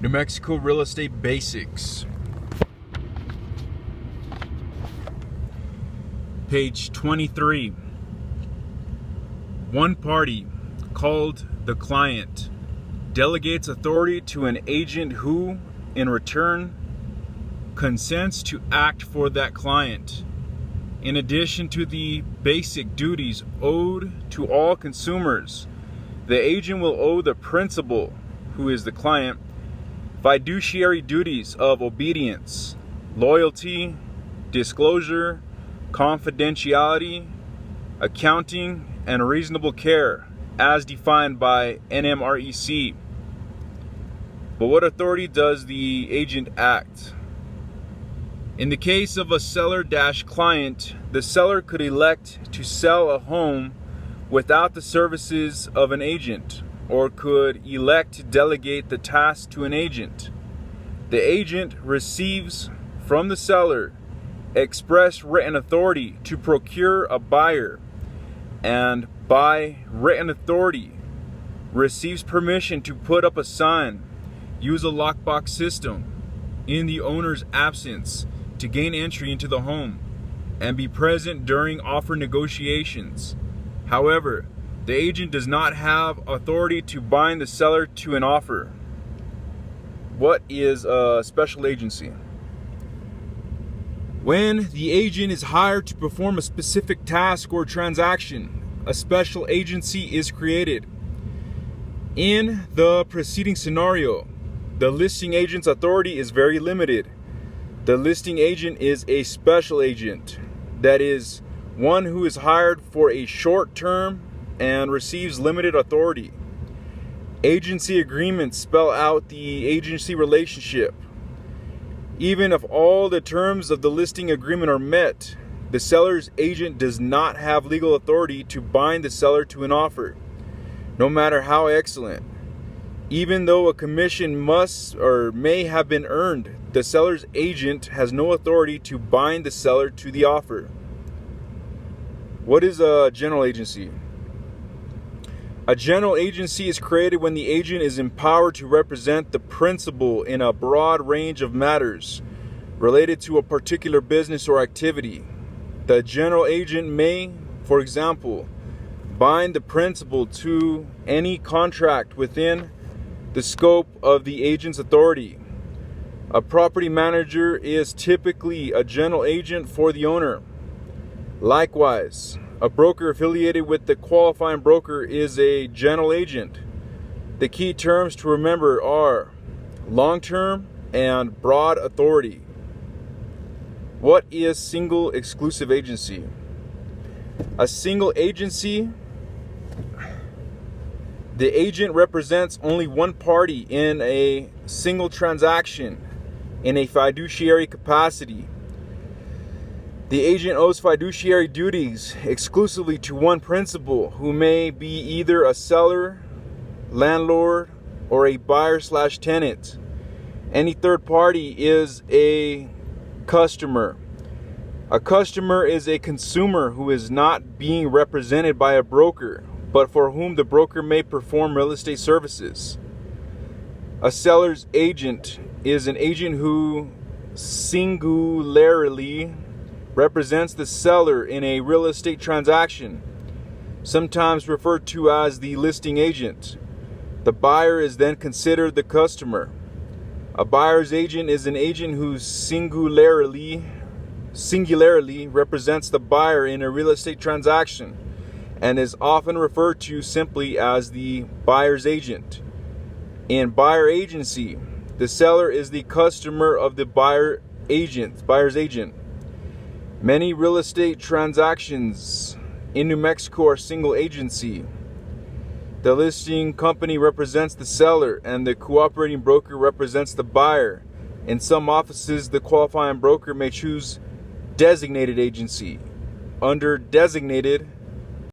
New Mexico Real Estate Basics. Page 23. One party, called the client, delegates authority to an agent who, in return, consents to act for that client. In addition to the basic duties owed to all consumers, the agent will owe the principal, who is the client, fiduciary duties of obedience, loyalty, disclosure, confidentiality, accounting, and reasonable care, as defined by NMREC. But what authority does the agent act? In the case of a seller-client, the seller could elect to sell a home without the services of an agent, or could elect to delegate the task to an agent. The agent receives from the seller express written authority to procure a buyer, and by written authority receives permission to put up a sign, use a lockbox system in the owner's absence to gain entry into the home, and be present during offer negotiations. However, the agent does not have authority to bind the seller to an offer. What is a special agency? When the agent is hired to perform a specific task or transaction, a special agency is created. In the preceding scenario, the listing agent's authority is very limited. The listing agent is a special agent, that is, one who is hired for a short term and receives limited authority. Agency agreements spell out the agency relationship. Even if all the terms of the listing agreement are met, the seller's agent does not have legal authority to bind the seller to an offer, no matter how excellent. Even though a commission must or may have been earned, the seller's agent has no authority to bind the seller to the offer. What is a general agency? A general agency is created when the agent is empowered to represent the principal in a broad range of matters related to a particular business or activity. The general agent may, for example, bind the principal to any contract within the scope of the agent's authority. A property manager is typically a general agent for the owner. Likewise, a broker affiliated with the qualifying broker is a general agent. The key terms to remember are long-term and broad authority. What is single exclusive agency? A single agency, the agent represents only one party in a single transaction in a fiduciary capacity. The agent owes fiduciary duties exclusively to one principal, who may be either a seller, landlord, or a buyer/tenant. Any third party is a customer. A customer is a consumer who is not being represented by a broker, but for whom the broker may perform real estate services. A seller's agent is an agent who singularly represents the seller in a real estate transaction, sometimes referred to as the listing agent. The buyer is then considered the customer. A buyer's agent is an agent who singularly represents the buyer in a real estate transaction and is often referred to simply as the buyer's agent. In buyer agency, the seller is the customer of the buyer's agent. Many real estate transactions in New Mexico are single agency. The listing company represents the seller and the cooperating broker represents the buyer. In some offices, the qualifying broker may choose designated agency. Under designated,